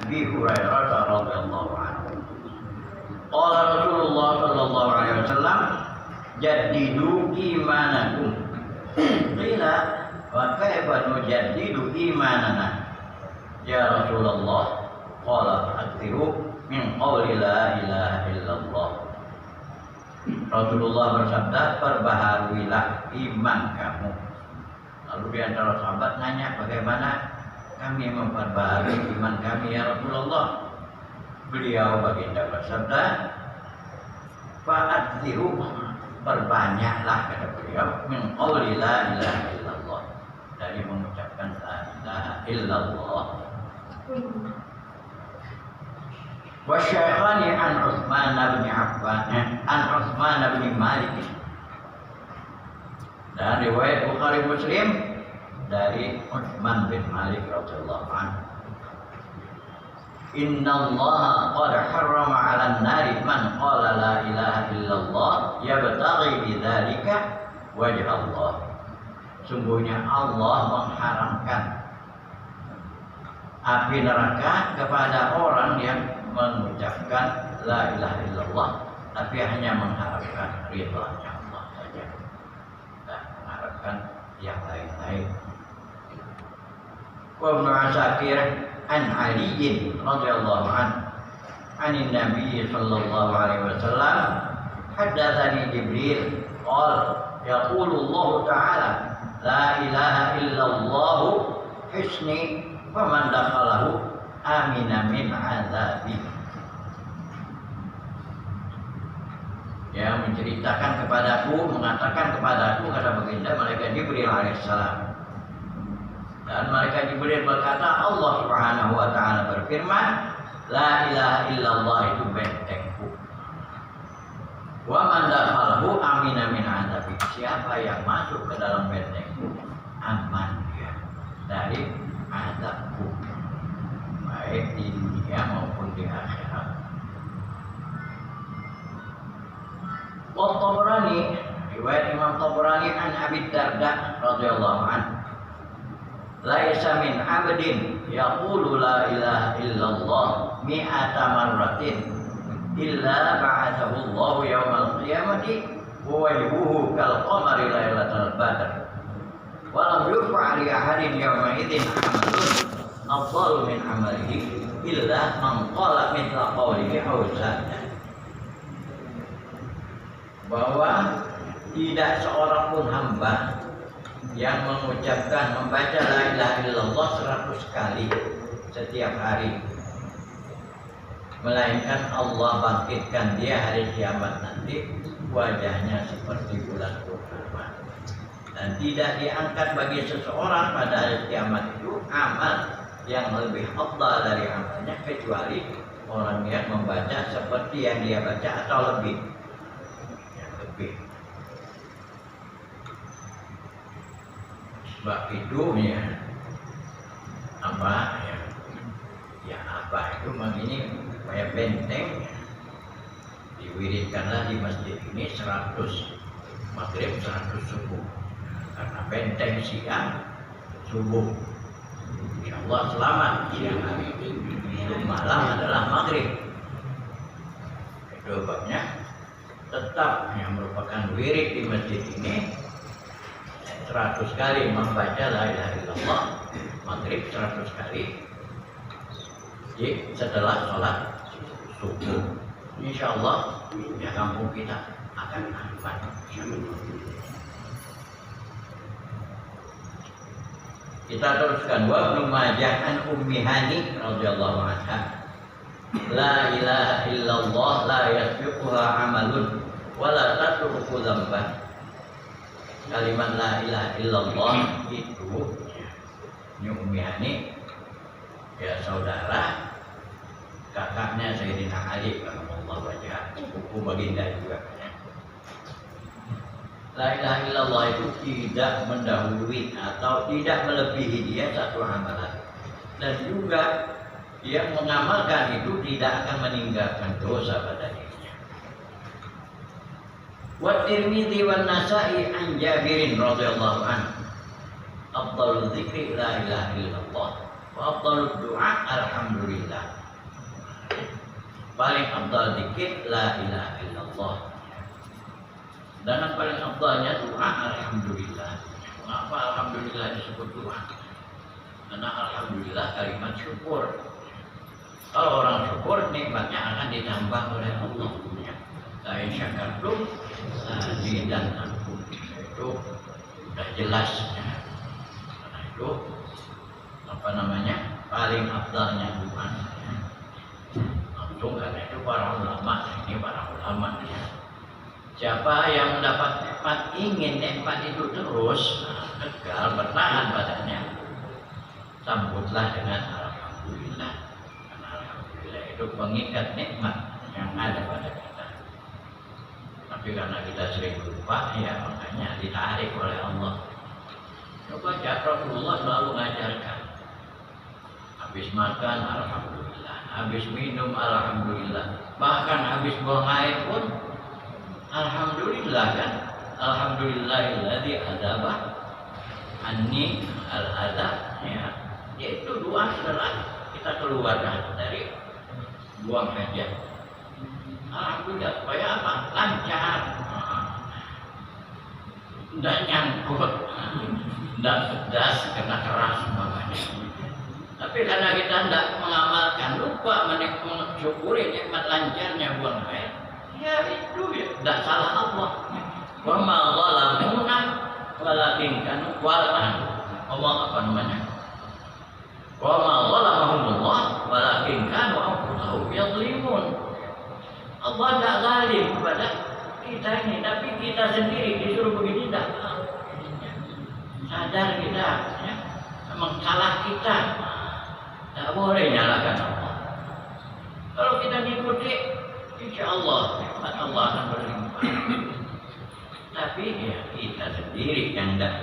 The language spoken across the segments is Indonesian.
Abi Hurairah radhiyallahu anhu. Qala Rasulullah sallallahu alaihi wasallam, jaddidu imanakum. Qila wa kaifa nujaddidu imanana? Ya Rasulullah, qala fa'tiru min qawli la ilaha illallah. Rasulullah bersabda, perbaharuilah iman kamu. Lalu di antara sahabat nanya, bagaimana kami memperbaharui iman kami ya Rasulullah? Beliau baginda bersabda, fa'adziru, perbanyaklah kata beliau, min qawli la ilaha illallah, dari mengucapkan la ilaha illallah. Wa syaikhani an Utsman bin Affan an Utsman bin Malik. Dan riwayat Bukhari Muslim dari Utsman bin Malik radhiyallahu anhu. Innallaha qad harrama 'alan nari man qala la ilaha illallah yabtaghi bidzalika wajh Allah. Sungguhnya Allah mengharamkan api neraka kepada orang yang mengucapkan la ilaha illallah tapi hanya mengharapkan ridha-Nya Allah saja, dan mengharapkan yang lain-lain. Wa Ibnu Asakir an Ali radhiyallahu anhu anin Nabi sallallahu alaihi wasallam, haddatsani Jibril qala yaqulu Allah ta'ala la ilaha illallah hisni faman dakhalahu amina min azabi. Ya, menceritakan kepadaku, mengatakan kepadaku, kata baginda malaikat Jibril alaihissalam. Dan malaikat Jibril berkata, Allah Subhanahu wa taala berfirman, la ilaha illallah itu bentengku. Wa man dakhalahu amina min azabi. Siapa yang masuk ke dalam bentengku, aman dia dari azabku, baik di dunia maupun di akhirat. Wa Tabrani, riwayat Imam Tabrani an Abi Darda radhiyallahu anhu, laisa min 'abdin yaqulu la ilaha illallah mi'ata marratin illa ba'athahu Allah yaumal qiyamati wa wajhuhu kal qamari lailatal badr wa lam yurfa' li ahadin yawma idzin 'amalun afdalu min 'amalihi illa man qala mithla qawlihi aw zada. Bahwa tidak seorang pun hamba yang mengucapkan, membaca la ilaha illallah 100 kali setiap hari, melainkan Allah bangkitkan dia hari kiamat nanti wajahnya seperti bulan purnama, dan tidak diangkat bagi seseorang pada hari kiamat itu amal yang lebih afdal dari amalnya kecuali orang yang membaca seperti yang dia baca atau lebih. Sebab itu ya apa ya apa itu begini kayak benteng, diwiridkanlah di masjid ini 100 maghrib 100 subuh, karena benteng siang subuh insyaallah selamat siang hari, malam adalah maghrib. Itu sebabnya tetap yang merupakan wirid di masjid ini 100 kali membaca la ilaha illallah, maghrib 100 kali setelah sholat subuh. Insyaallah ya kampung kita akan aman. Kita teruskan. Wa Ibnu Majah an Ummi Hani radhiyallahu anha, la ilaha illallah la yasbiquha amalun wa la tatruku dzamban. Kalimat la ilaha illallah itu Ummi Hani ya saudara kakaknya Sayyidina Ali radhiyallahu anhu, sepupu baginda juga. La ilaha illallah itu tidak mendahului atau tidak melebihi dia satu amalan, dan juga yang mengamalkan itu tidak akan meninggalkan dosa pada dirinya. Wa Tirmidzi wan Nasa'i an Jabirin radhiyallahu anhu, afdhalul dzikri la ilaha illallah wa afdhalud du'a alhamdulillah. afdal dikit la ilaha illallah. Dan yang paling afdalnya doa alhamdulillah. Mengapa alhamdulillah disebut doa? Karena alhamdulillah kalimat syukur. Kalau orang syukur nikmatnya akan ditambah oleh Allah. La in syakartum lazidannakum. Itu sudah jelas. Karena itu apa namanya? Paling afdalnya doa. Langsung karena itu para ulama, ini para ulama ya. Siapa yang mendapat nikmat, ingin nikmat itu terus, kekal, bertahan padanya, sambutlah dengan alhamdulillah. Karena alhamdulillah itu pengikat nikmat yang ada pada kita. Tapi karena kita sering lupa, ya makanya ditarik oleh Allah. Coba Rasulullah selalu mengajarkan. Habis makan, alhamdulillah. Habis minum, alhamdulillah. Bahkan habis buang air pun, alhamdulillah kan. Alhamdulillahilladzi adzaba anni al-adza, ya. Yaitu doa setelah kita keluarkan dari buang hajat. Alhamdulillah, supaya apa? Lancar. Tidak nyangkut, tidak pedas, kena keras makanya. Tapi karena kita tidak mengamalkan, lupa mensyukuri nikmat lancarnya buang air, ya itu ya tidak salah Allah. Wa ma zalamuna walakin kanu Allah apa namanya? Wa ma zalamahumullah walakin kanu anfusahum yadhlimun. Allah tidak zalim kepada kita ini, tapi kita sendiri disuruh begini tidak. Sadar kita, ya, memang salah kita. Tak boleh nyalakan Allah. Kalau kita ngikuti, insya Allah nikmat Allah akan berlimpah. Tapi ya kita sendiri yang tidak.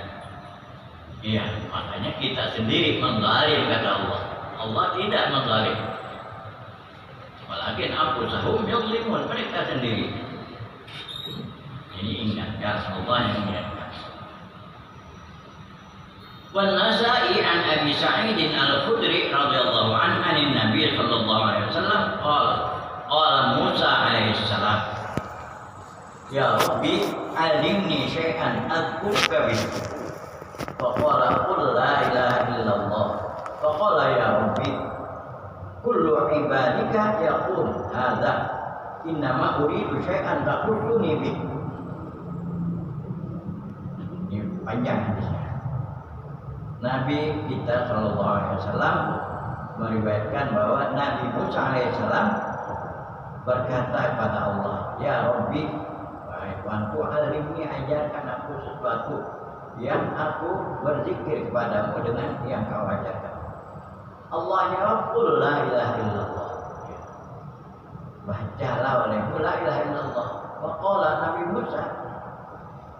Ya makanya kita sendiri mengzalim kata Allah. Allah tidak mengzalim. Walakin anfusahum yadhlimun, mereka sendiri. Ini ingatkan Allah yang mengingatkan. والنسائي عن أبي سعيد الخدري رضي الله عنه عن النبي صلى الله عليه وسلم قال موسى عليه السلام يا ربي علمني شيئا أذكرك به فقال قل لا إله إلا الله فقال يا ربي كل عبادك يقول هذا إنما أريد شيئا تخصني به. Ini panjang hadisnya. Nabi kita Shallallahu Alaihi Wasallam meriwayatkan bahwa Nabi Musa Alaihissalam berkata kepada Allah, Ya Rabbi, wahai Tuhanku, alimni, ajarkan aku sesuatu yang aku berzikir kepadamu dengan yang kau ajarkan. Allah jawab, Qul la ilaha illallah. Bacalah olehmu la ilaha illallah. Faqala Nabi Musa,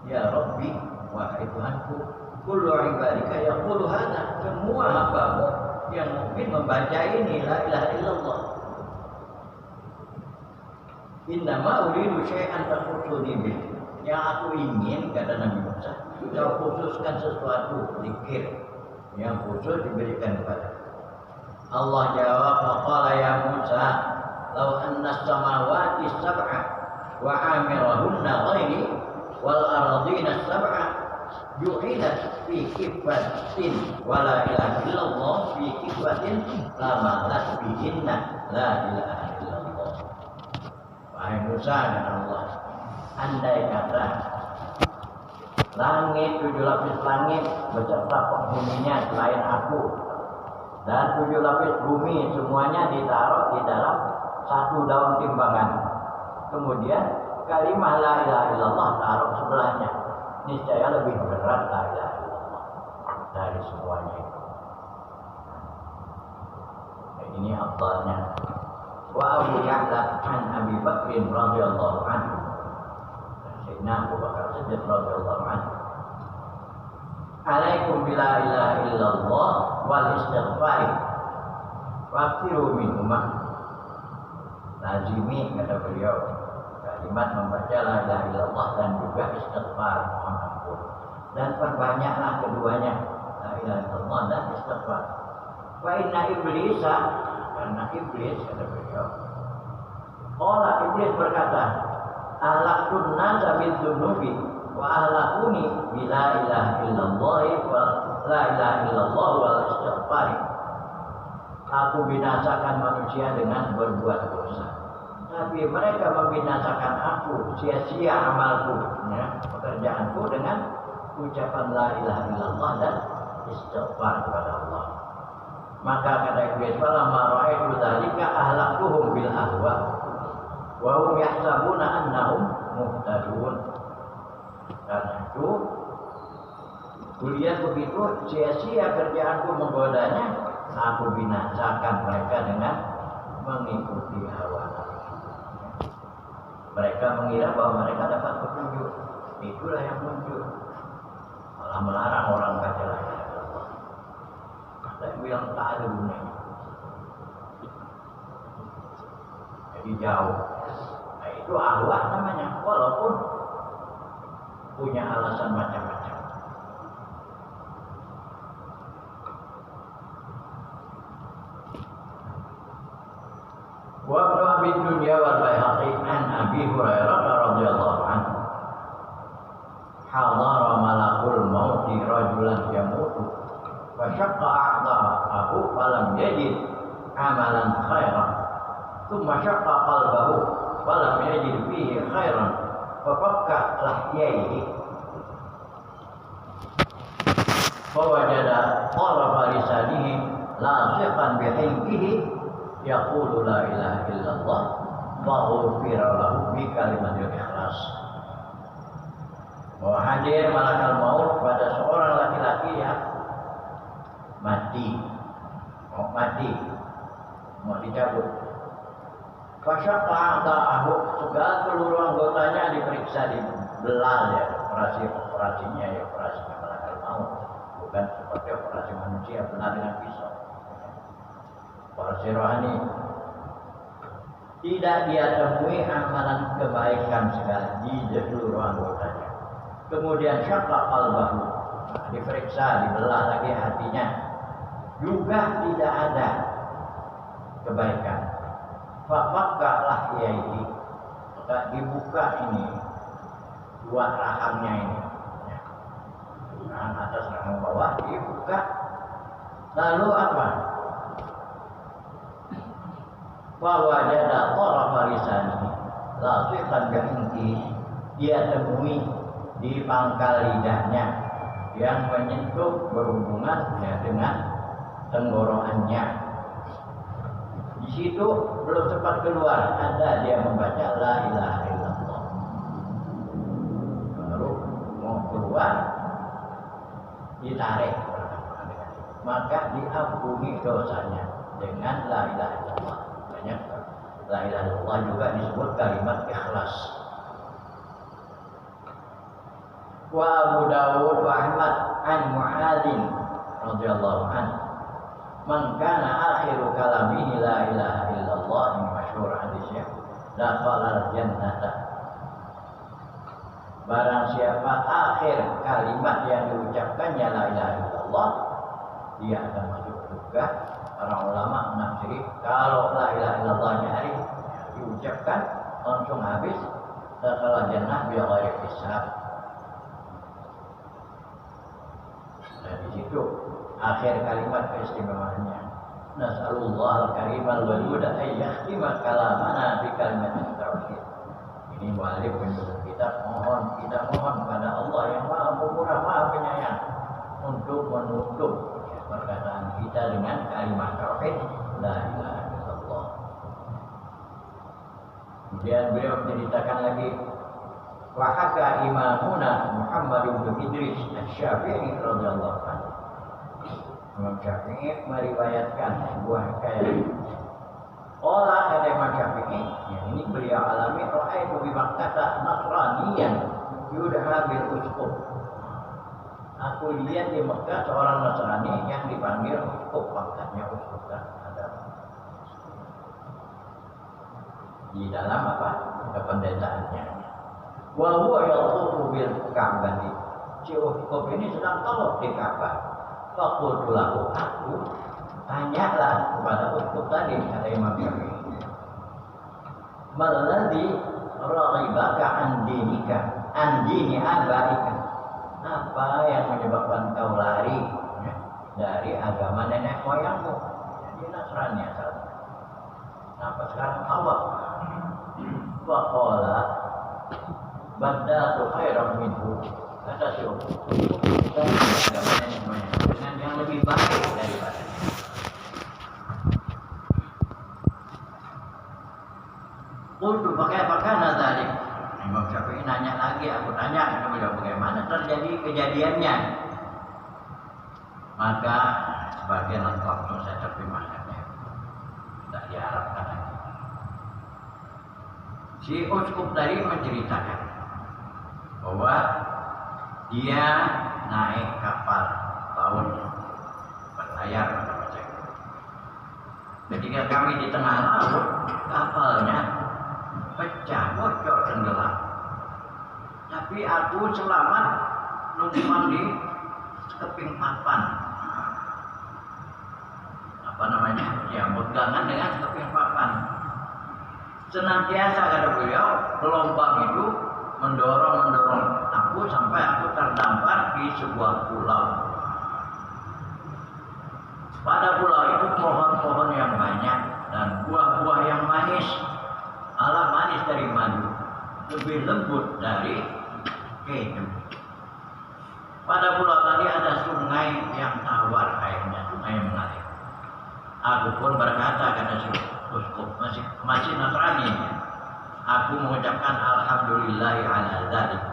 Ya Rabbi, wahai Tuhanku, kullu ibadika yaqulu hadza, semua hambamu yang mukmin membaca ini la ilaha illallah. Innama uridu syai'an takhusuni bih. Yang aku ingin, kata Nabi Musa, kau khususkan sesuatu zikir yang khusus diberikan kepada Allah. Jawab, faqala ya Musa, law anna as-samawati sab'a wa amirahunna ghairi wal ardina sab'a ju'ilat fi kifatin wa la ilaha illallah fi kifatin lama tasbihinna la ilaha illallah. Wahai Musa dan Allah, andai kata langit, 7 lapis langit beserta penghuninya selain aku, dan 7 lapis bumi semuanya ditaruh di dalam satu daun timbangan, kemudian kalimah la ilaha illallah taruh sebelahnya, niscaya lebih berat la ilaha illallah dari semuanya itu. Ini afdalnya. Wa Abu Ya'la an Abi Bakr radhiyallahu anhu, Sayyidina Abu Bakar Siddiq radhiyallahu anhu, alaikum bila ilaha illallah wal istighfar waqiru minhumah. Lazimi, kata beliau, kalimat membaca la ilaha illallah dan juga istighfar, mohon ampun, dan perbanyaklah keduanya, la ilaha illallah dan istighfar. Wa inna iblisa, karena iblis, kata beliau, Qala Iblis berkata, ahlakun nasa bil dunubi wa ahlakuni bila ilaha illallah wa la ilaha illallah wal istighfar. Aku binasakan manusia dengan berbuat dosa, tapi mereka membinasakan aku, sia-sia amalku, ya, pekerjaanku dengan ucapan la ilaha illallah dan istighfar kepada Allah. Maka kata Iblis, falamma ra'aitu dzalika ahlakuhum bil ahwa wa hum yahsabuna annahum muhtadun. Karena itu kulihat begitu sia-sia kerjaanku menggodanya, aku binasakan mereka dengan mengikuti hawa nafsu. Mereka mengira bahwa mereka dapat petunjuk, itulah yang muncul, malah melarang orang baca la ilaha illallah. Saya bilang tak ada gunanya, jadi jauh. Nah, itu ahwa namanya, walaupun punya alasan macam-macam. Wa Abi Dunya wal Baihaqi an Abi Hurairah radhiyallahu anhu hadara malakul maut rajulan yamutu wa syaqqa a'dha'ahu falam yajid amalan khairan thumma syaqqa qalbahu falam yajid fihi khairan fa fakka lahyaihi fa wajada tarafa lisanihi lasiqan bihilqihi yaqulu la ilaha illallah wa ghufira lahu bi kalimatil ikhlas. Bahwa hadir malakal maut pada seorang laki-laki yang mati, mau dicabut. Fasyaqqa ta'ahu, segala seluruh anggotanya diperiksa, dibelah, ya, operasinya ya operasinya malakal maut, bukan seperti operasi manusia benar dengan pisau. Operasi rohani tidak dia temui amalan kebaikan segala di seluruh anggotanya. Kemudian syaqqa qalbahu, diperiksa, dibelah lagi hatinya, juga tidak ada kebaikan. Fakka lahyaihi, maka dibuka ini dua rahangnya ini, rahang atas rahang bawah dibuka. Lalu apa? Wajada tarafa lisanihi lasiqan bihilqihi, dia temui di pangkal lidahnya yang menyentuh berhubungan ya, dengan tenggorokannya. Di situ belum sempat keluar, ada dia membaca la ilaha illallah. Baru mau keluar ditarik, maka diampuni dosanya dengan la ilaha illallah. Banyak la ilaha illallah juga disebut kalimat ikhlas. Wa Abu Dawud wa Ahmad an Mu'adzin radhiyallahu anhu, man kana akhiru kalamihi la ilaha illallah, ini masyhur hadisnya, dakhala al-jannata. Barang siapa akhir kalimat yang diucapkannya la ilaha illallah, dia akan masuk surga. Para ulama menafsiri kalau la ilaha illallahnya hari diucapkan langsung habis, dakhala jannah bi ghairi hisab. Nah, di situ akhir kalimat keistimewaannya. Nas'alullah al-karimal waduda ay yakhtima kalamana bi kalimatin tauhid. Ini muallif menyuruh kita mohon kepada Allah yang Maha Pemurah, Maha Penyayang untuk menutup perkataan kita dengan kalimat tauhid la ilaha illallah. Kemudian beliau menceritakan lagi, wa haka imamuna Muhammad bin Idris Asy-Syafi'i radhiyallahu anhu. Imam Syafi'i meriwayatkan sebuah hikayat. Qala kata Imam Syafi'i, yang ini beliau alami, ra'aitu bi Makkah nasraniyan yud'a bil usqup. Aku lihat di Mekah seorang Nasrani yang dipanggil uskup, pangkatnya uskup kan ada di dalam apa? Kependetaannya. Wa huwa yatufu bil Ka'bah. Si uskup ini sedang tawaf di Ka'bah. Faqultu lahu, aku tanyalah kepada uskup tadi, kata Imam Syafi'i, balladzi raghibaka an dinika an dini abaika. Apa yang menyebabkan kau lari dari agama nenek moyangmu? Jadi Nasrani asalnya. Kenapa sekarang awak? Wa qala badaltu khairan minhu. Kata si Uqbah, agama nenek moyang dengan yang lebih baik daripada. Qultu pakai nazalik. Imam Syafi'i nanya lagi, aku tanya, bagaimana terjadi kejadiannya? Maka sebagian waktu saya terjemahkannya, tidak diharapkan lagi. Si uskup tadi menceritakan bahwa dia naik kapal laut berlayar pada masa itu. Ketika kami di tengah laut, kapalnya pecah, bocor, tenggelam. Tapi aku selamat numpang di keping papan. Apa namanya? Ya, pegangan dengan keping papan. Senantiasa kata beliau, gelombang itu mendorong aku sampai aku terdampar di sebuah pulau. Pada pulau itu pohon-pohon yang banyak dan buah-buah yang manis. Ala manis dari madu, lebih lembut dari keju. Pada pulau tadi ada sungai yang tawar airnya, sungai yang mengalir. Aku pun berkata, kata si uskup, masih Nasrani, aku mengucapkan alhamdulillah ala dzalik.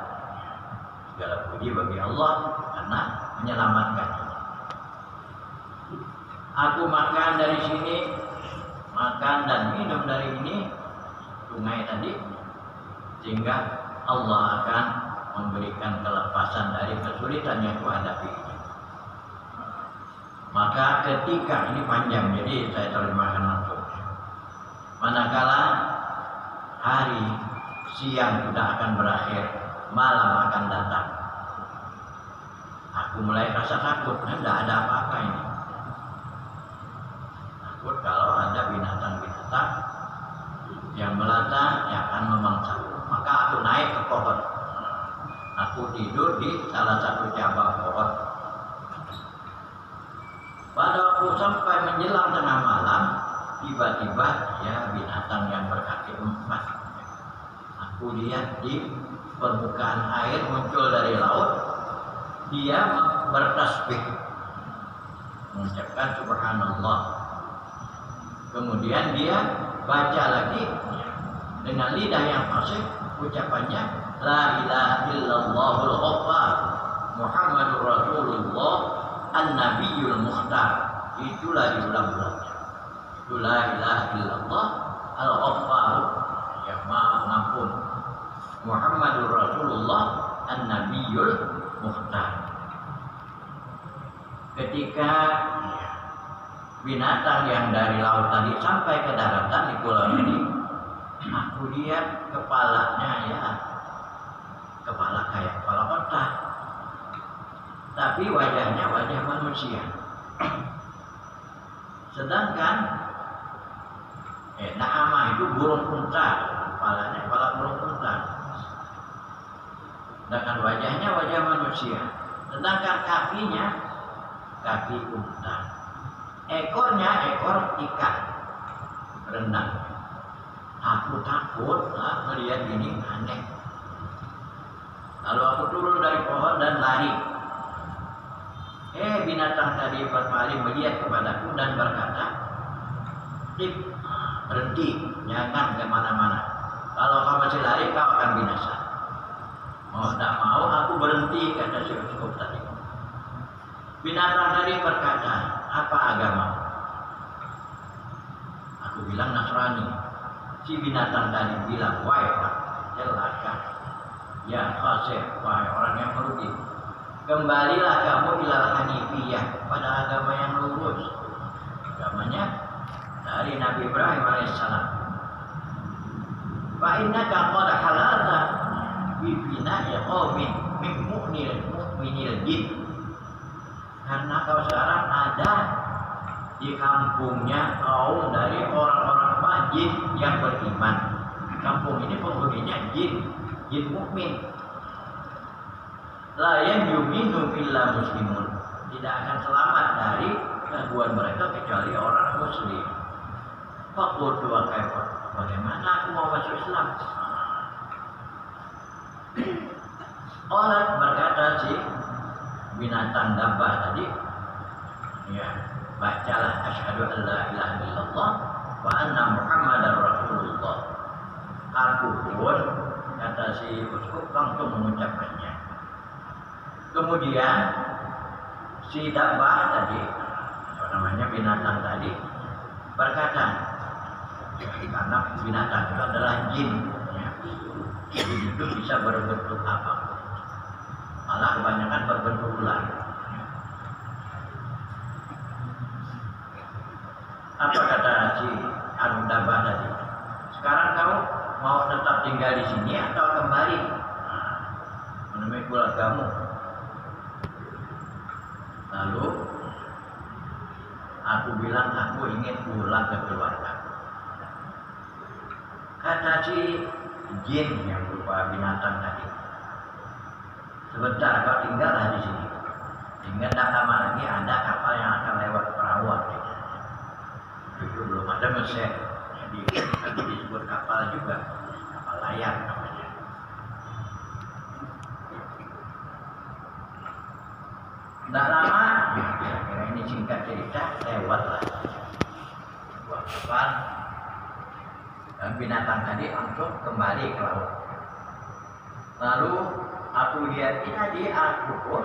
Segala puji bagi Allah karena menyelamatkan. Aku makan dari sini, makan dan minum dari ini sungai tadi, sehingga Allah akan memberikan kelepasan dari kesulitan yang kuhadapi. Maka ketika ini panjang, jadi saya terjemahkan langsung. Manakala hari siang sudah akan berakhir, malam akan datang. Aku mulai rasa takut, tidak ada apa-apa ini. Takut kalau ada binatang-binatang yang melata yang akan memangsa. Maka aku naik ke pohon. Aku tidur di salah satu cabang pohon. Pada waktu sampai menjelang tengah malam, tiba-tiba ya binatang yang berkaki empat. Aku lihat di permukaan air muncul dari laut. Dia bertasbih, mengucapkan subhanallah. Kemudian dia baca lagi dengan lidah yang fasih ucapannya la ilaha illallahul ghaffar Muhammadur Rasulullah an-nabiyul mukhtar. Itulah diulang-ulangnya. Itu la ilaha illallah al-ghaffar, yang maha pengampun, Muhammadur Rasulullah an-nabiyul mukhtar. Ketika binatang yang dari laut tadi sampai ke daratan di pulau ini, aku lihat kepalanya ya kepala kayak kepala otak, tapi wajahnya wajah manusia. Sedangkan Na'amah itu burung unta, kepalanya kepala burung unta, sedangkan wajahnya wajah manusia. Sedangkan kakinya kaki unta, ekornya ekor ikan renang. Aku takut melihat ini aneh. Lalu aku turun dari pohon dan lari. Binatang tadi berpaling melihat kepadaku dan berkata, berhenti, jangan kemana-mana. Kalau kau masih lari, kau akan binasa. Mau tak mau, aku berhenti, kata si uskup tadi. Binatang tadi berkata, apa agama? Aku bilang Nasrani. Si binatang tadi bilang, wahai Pak, celaka, ya khasir, wahai orang yang merugi. Kembalilah kamu ilal hanifiyah, pada agama yang lurus. Agamanya dari Nabi Ibrahim alaihissalam. Fa innaka qad halalta bi bina'i qaumin min mu'minil jin. Karena kau sekarang ada di kampungnya kaum dari orang-orang majid yang beriman. kampung ini penghuninya jin mukmin. La yanjuminu illa muslimun. Tidak akan selamat dari gangguan mereka kecuali orang muslim. Faqultu wa kaifa? Bagaimana aku mau masuk Islam? Qalat, berkata si binatang dabbah tadi, ya, bacalah asyhadu an la ilaha illallah wa anna muhammadar rasulullah. Aku pun, kata si uskup, langsung mengucapkannya. Kemudian si dabbah tadi, apa namanya, binatang tadi, berkata, karena binatang itu adalah jin, ya. Jin itu bisa berbentuk apa? Malah kebanyakan berbentuk ular. Apa kata si dabbah tadi? Sekarang kau mau tetap tinggal di sini atau kembali menemui keluargamu? Lalu aku bilang aku ingin pulang ke keluarga. Kata si jin yang berupa binatang tadi, sebentar kau tinggallah di sini. Hingga tak lama lagi ada kapal yang akan lewat perahu. Itu belum ada mesin, jadi tadi disebut kapal juga, kapal layar namanya. Tidak lama, ya kira-kira ini singkat cerita, lewatlah buah kapal dan binatang tadi langsung kembali ke laut. Lalu aku lihat ini tadi, aku pun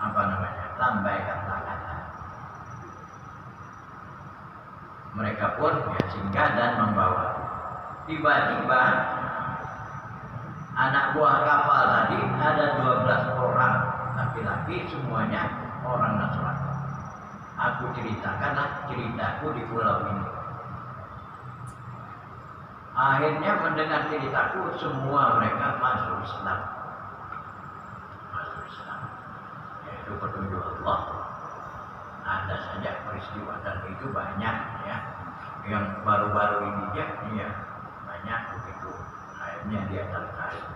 apa namanya, lambaikan kata-kata. Mereka pun ya singgah dan membawa. Tiba-tiba anak buah kapal tadi ada 12 orang laki-laki, semuanya orang Nasrani. Aku ceritakanlah ceritaku di pulau ini. Akhirnya mendengar ceritaku, semua mereka masuk Islam. Masuk Islam. Yaitu petunjuk Allah. Ada saja peristiwa dan itu banyak, ya. Yang baru-baru ini ya banyak begitu. Akhirnya dia tertarik.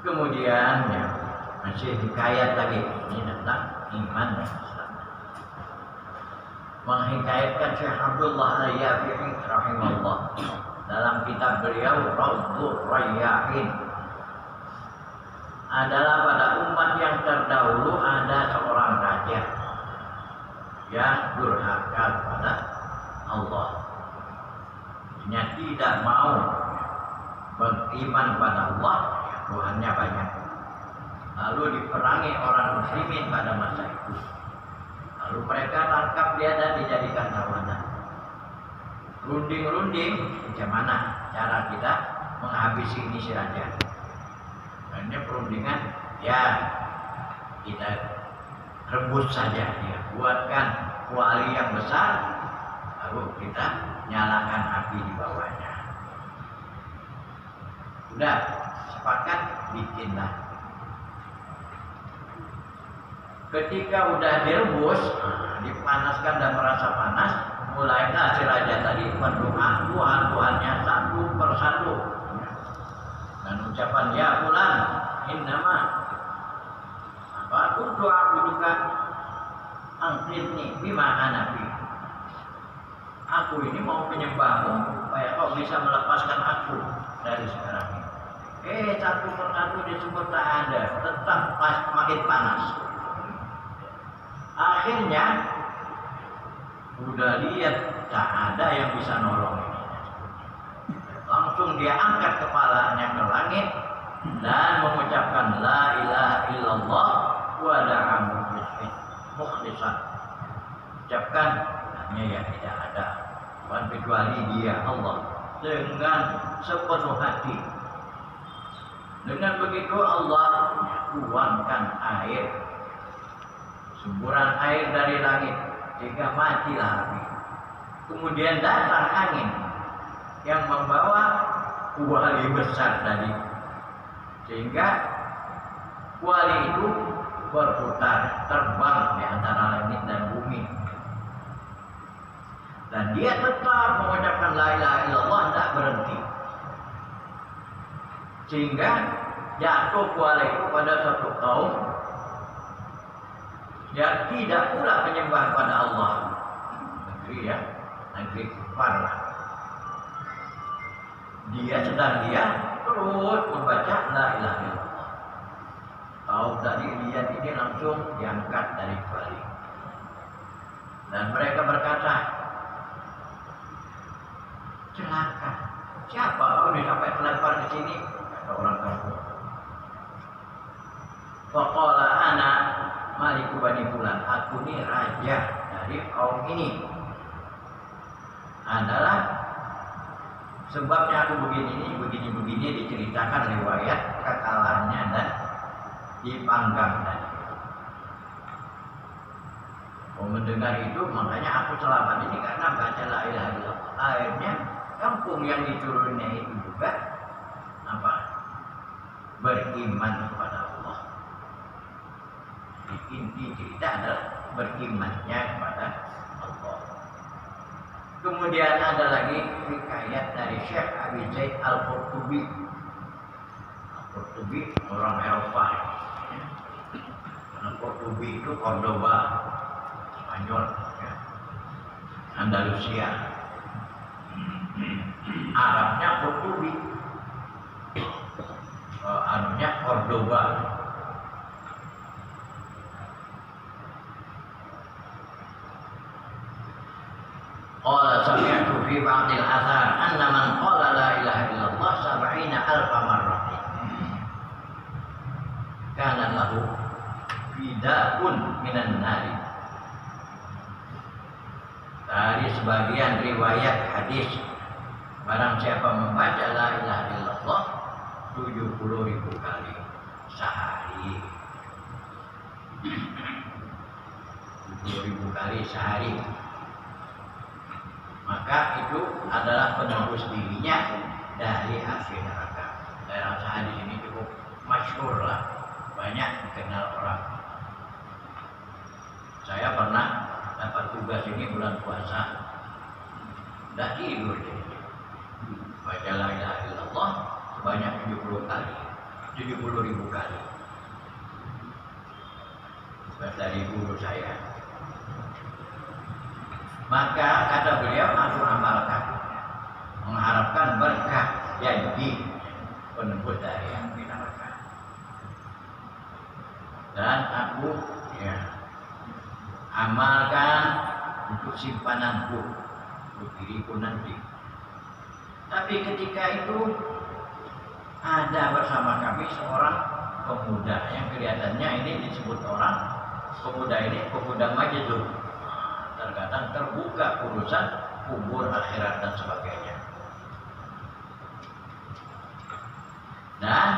Kemudian ya masih hikayat lagi ini tentang iman dan Islam. Menghikayatkan Syekh Abdullah Al-Yafi'i rahimahullah dalam kitab beliau Rawdhur Rayyahin, adalah pada umat yang terdahulu ada seorang raja yang durhaka kepada Allah. Dia tidak mau beriman pada Allah, ya, Tuhannya banyak. Lalu diperangi orang muslimin pada masa itu. Lalu mereka tangkap dia dan dijadikan tawanan. Runding-runding, macam mana cara kita menghabisi ini si raja. Hanya perundingan, ya kita rebus saja, ya, buatkan kuali yang besar, lalu kita nyalakan api di bawahnya. Udah sepakat, bikinlah. Ketika udah direbus, dipanaskan dan merasa panas, mulailah si raja tadi berdoa Tuhan-Tuhannya satu persatu. Dan ucapan ya fulan innama apa doa buduka angkitni bima anabi. Aku ini mau menyembahmu supaya kau bisa melepaskan aku dari sekarang ini. Satu persatu disebut tak ada, tetap makin panas. Akhirnya udah lihat tak ada yang bisa nolong ini. Langsung dia angkat kepalanya ke langit dan mengucapkan la ilaha illallah wa da'a mukhlishan. Ucapkan hanya yang tidak ada Tuhan kecuali Dia Allah dengan sepenuh hati. Dengan begitu Allah tuangkan air, semburan air dari langit sehingga matilah api. Kemudian datang angin yang membawa kuali besar tadi, sehingga kuali itu berputar terbang di antara langit dan bumi. dan dia tetap mengucapkan la ilaha illallah, tidak berhenti, sehingga jatuh kuali pada suatu kaum yang tidak pula menyembah pada Allah, negeri kufar lah. Dia terus membaca la ilaha illallah. Kaum tadi lihat ini langsung diangkat dari kuali. Dan mereka berkata, celaka, siapa kau ini sampai terlempar ke sini? Kata orang kampung. Faqala ana maliku bani fulan, aku ini raja dari kaum ini. Adalah sebabnya aku begini diceritakan riwayat kekalahannya dan dipanggang tadi. Mendengar itu makanya aku selamat ini karena baca la ilaha illallah. Akhirnya kampung yang diturunnya itu juga beriman kepada Allah. Inti cerita adalah berimannya kepada Allah. Kemudian ada lagi hikayat dari Syekh Abi Zaid Al-Qurtubi. Al-Qurtubi orang Eropa. Al-Qurtubi itu Cordoba, Spanyol, ya. Andalusia. Arabnya Qurtubi, anunya Cordoba. Qala sami'tu fi ba'dil athar anna man qala la ilaha illallah 70,000 marrah kana lahu fida'un minan nari. Dari sebagian riwayat hadis, barang siapa membaca la ilaha illallah 70.000 kali sehari, 70.000 kali sehari, maka itu adalah penembus dirinya dari api neraka. Saya rasa hadis ini cukup masyhur lah, banyak dikenal orang. Saya pernah dapat tugas ini bulan puasa, tidak tidur jadi baca la ilaha illallah sebanyak 70 kali, 70.000 kali. Dari guru saya. Maka kata beliau, aku amalkan, mengharapkan berkah janji penembus dari api neraka. Dan aku amalkan untuk simpananku, untuk diriku nanti. Tapi ketika itu ada bersama kami seorang pemuda yang kelihatannya ini disebut orang pemuda ini pemuda majzub. Terkadang terbuka urusan kubur, akhirat dan sebagainya. Dan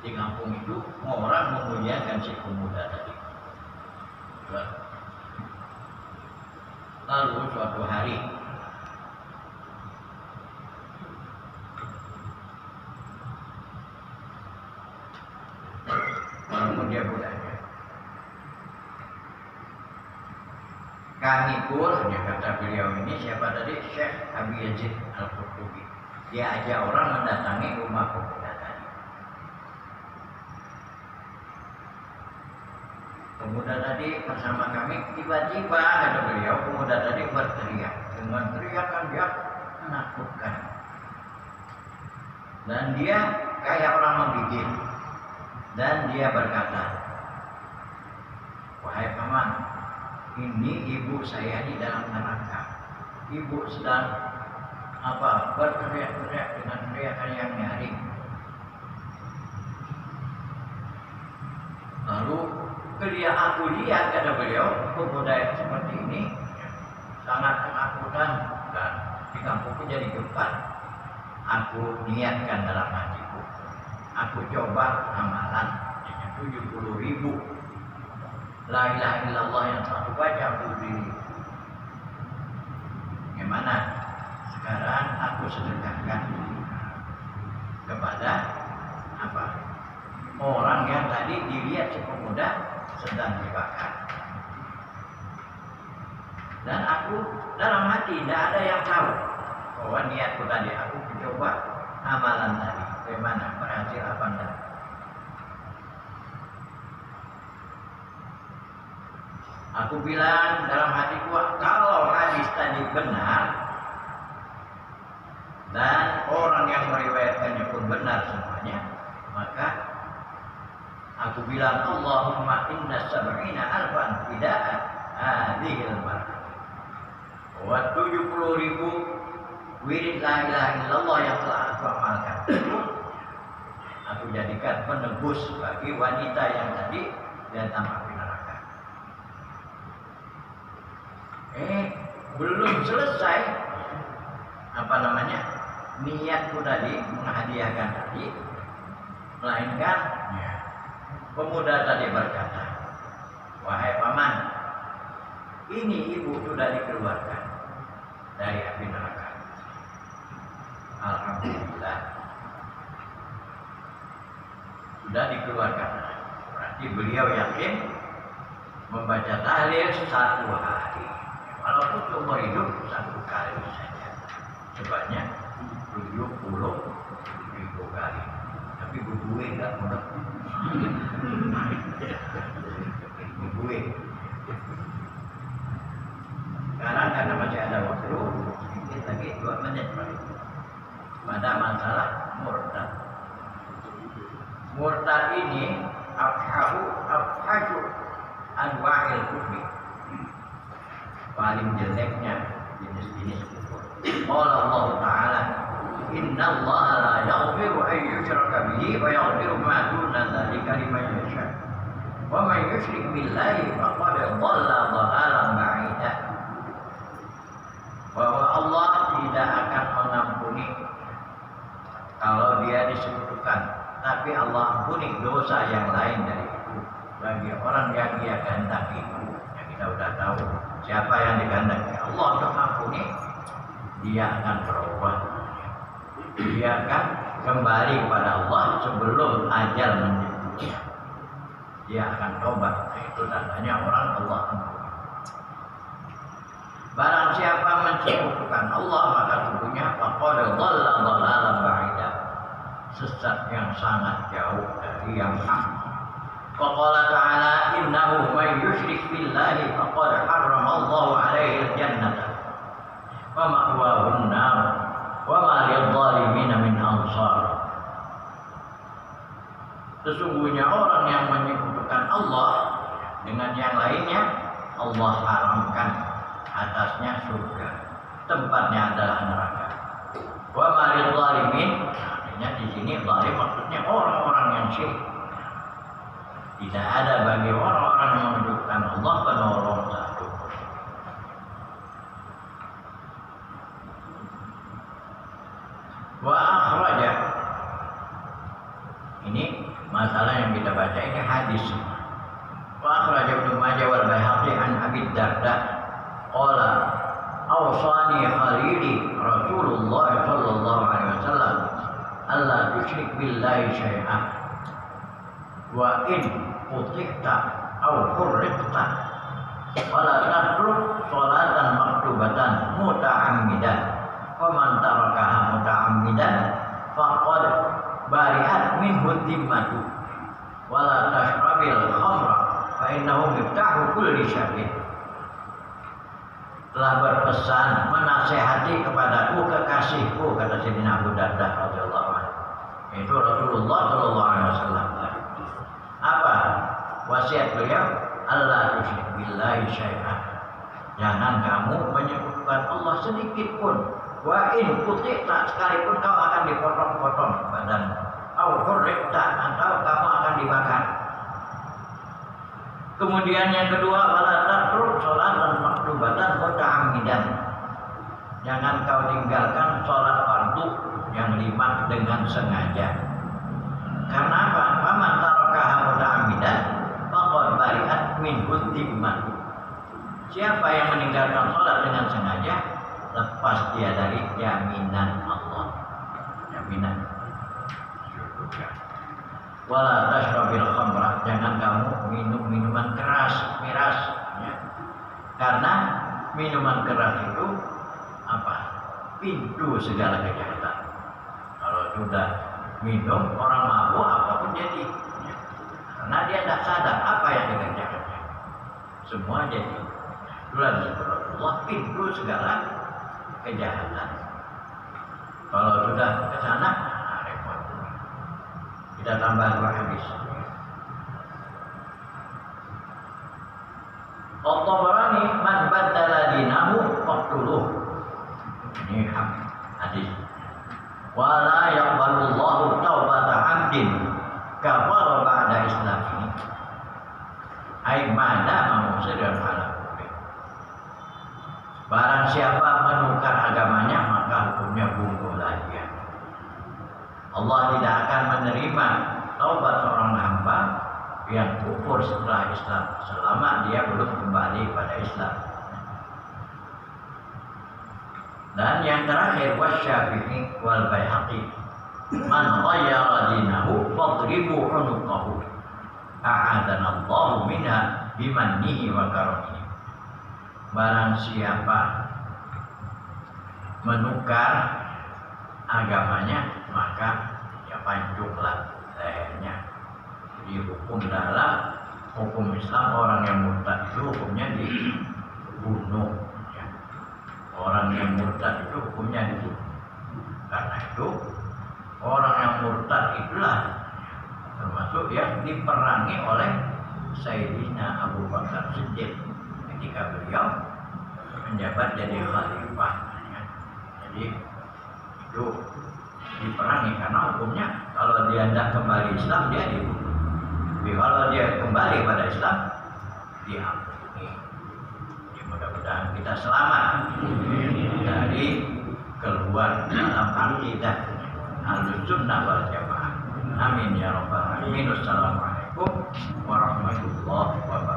di kampung itu orang memuliakan si pemuda tadi. Lalu suatu hari walaupun dia budanya, kami pun, kata beliau ini siapa tadi, Syekh Abi Yazid Al-Qurtubi, dia ajak orang mendatangi rumah pemuda tadi. Pemuda tadi bersama kami, tiba-tiba kata beliau, pemuda tadi berteriak dengan teriakan dia menakutkan, dan dia kayak orang menggigil, dan dia berkata, wahai paman, ini ibu saya di dalam neraka. Ibu sedang berteriak-teriak dengan teriakan yang nyaring. Lalu aku lihat, kata beliau, pemuda yang seperti ini sangat ketakutan dan di kampungku jadi gempa. Aku niatkan dalam hatiku, aku coba amalan 70.000 la ilaha illallah yang aku baca untuk diri. Gimana? Sekarang aku sedekahkan kepada orang yang tadi dilihat si pemuda sedang dibakar. Dan aku dalam hati tidak ada yang tahu bahwa niatku tadi aku mencoba amalan tadi bagaimana berhasil apa enggak. Aku bilang dalam hatiku, kalau hadis tadi benar dan orang yang meriwayatkannya pun benar semuanya, maka aku bilang Allahumma inna sab'ina alfan fida'an hadhil barakah. Wa 70.000 wirid la ilaha illallah yang telah aku amalkan, aku jadikan penebus bagi wanita yang tadi datang api neraka. Belum selesai niatku tadi menghadiahkan tadi, melainkan pemuda tadi berkata, wahai paman, ini ibu sudah dikeluarkan dari api neraka. Alhamdulillah, sudah dikeluarkan. Berarti beliau yakin membaca tahlil 1 hari, walaupun seumur hidup 1 kali saja, sebanyak 70.000 kali. Tapi gue nggak mudah. Gue sekarang karena masih ada waktu sedikit lagi 2 menit pada masalah murtad. Murtad ini afhashu anwa'il kufri, paling jeleknya jenis-jenis kufur. Qala Allah Ta'ala, inna Allah la yaghfiru an yushraka bihi wa yaghfiru ma duna dzalika liman yasha. Wa man yusyrik billahi faqad dhalla dhalalan ba'ida. Bahwa Allah tidak akan mengampuni kalau dia disekutukan, tapi Allah ampuni dosa yang lain dari itu bagi orang yang dia kehendaki. Ya, kita sudah tahu siapa yang dikehendaki Allah untuk mengampuni, dia akan berubah, dia akan kembali kepada Allah sebelum ajal menjemputnya, dia akan tobat. Itu tandanya orang Allah ampuni. Barang siapa mensekutukan Allah, maka sesungguhnya faqad dhalla dhalalan ba'ida, sesat yang sangat jauh dari yang hak. Qala ta'ala, innahu may yusyrik billahi faqad harrama Allahu 'alaihi al-jannata wa ma'wahu an-nar wa ma lidh-dhalimin min ansar. Sesungguhnya orang yang menyekutukan Allah dengan yang lainnya, Allah haramkan atasnya surga, tempatnya adalah neraka. Wa ma lidh-dhalimin, artinya di sini zalim maksudnya orang-orang yang syirik. Tidak ada bagi orang-orang yang menyekutukan Allah penolong satu. Wa akhraja, ini masalah yang kita baca ini hadis. Wa akhraja Ibnu Majah wal Baihaqi an Abi Darda qala awsani khalili Rasulullah sallallahu alaihi wasallam alla tusyrik billahi syai'an wa in utihta aw hurriqta wala tatruk sholatan maktubatan muta'ammidan wa man tarakaha muta'ammidan faqad bari'at minhu dhimmatu wala tashrabil khamra fa innahu miftahu kulli syarrin. Telah berpesan menasihati kepadaku kekasihku, kata Sayyidina Abu Darda radhiyallahu anhu, itu Rasulullah sallallahu alaihi wasallam. Apa wasiat beliau? Allah tusyrik billahi syai'an, jangan kamu menyekutukan Allah sedikit pun. Wa in quti'ta, sekalipun kau akan dipotong-potong badan, au hurriqta, atau kamu akan dibakar. Kemudian yang kedua, wala tatruk sholatan maktubatan muta'ammidan, jangan kau tinggalkan sholat fardu yang 5 dengan sengaja. Karena apa? Faman tarakaha muta'ammidan faqad bari'at minhu dhimmatu. Siapa yang meninggalkan sholat dengan sengaja, lepas dia dari jaminan Allah, jaminan surga. Wala tashrabil khamra, jangan kamu minum minuman keras, miras, ya. Karena minuman keras itu apa? Pintu segala kejahatan. Kalau sudah minum orang mabuk apapun jadi. Karena dia tidak sadar apa yang dikerjakannya. Semua jadi. Itulah Allah pintu segala kejahatan. Kalau sudah ke sana, repot. Kita tambah 2 hadis. At-Tabarani man baddala dinahu faqtuluh. Ini hadis. Wala yaqbalullahu taubata 'abdin kafara ba'da islamihi. Ai mana musyidan ala kufri. Barang siapa menukar agamanya maka hukumnya bungkuk lagi. Allah tidak akan menerima taubat seorang hamba yang kufur setelah Islam selama dia belum kembali pada Islam. Dan yang terakhir wasyafi'i wal baihaqi man ghayyara dinahu fadribu unuqahu a'adana Allahu minha bimannihi wa karamihi. Barang siapa menukar agamanya maka ya pancunglah lehernya. Jadi hukum dalam hukum Islam orang yang murtad itu hukumnya dibunuh. Orang yang murtad itu hukumnya dibunuh. Karena itu orang yang murtad itulah termasuk yang diperangi oleh Sayyidina Abu Bakar Siddiq ketika beliau menjabat jadi khalifah. Jadi itu diperangi karena hukumnya kalau dia tidak kembali Islam dia dibunuh. Tapi kalau dia kembali pada Islam diampuni. Mudah-mudahan kita selamat dari keluar dalam akidah Ahlussunnah wal Jamaah. Amin ya rabbal alamin. Wassalamualaikum warahmatullahi wabarakatuh.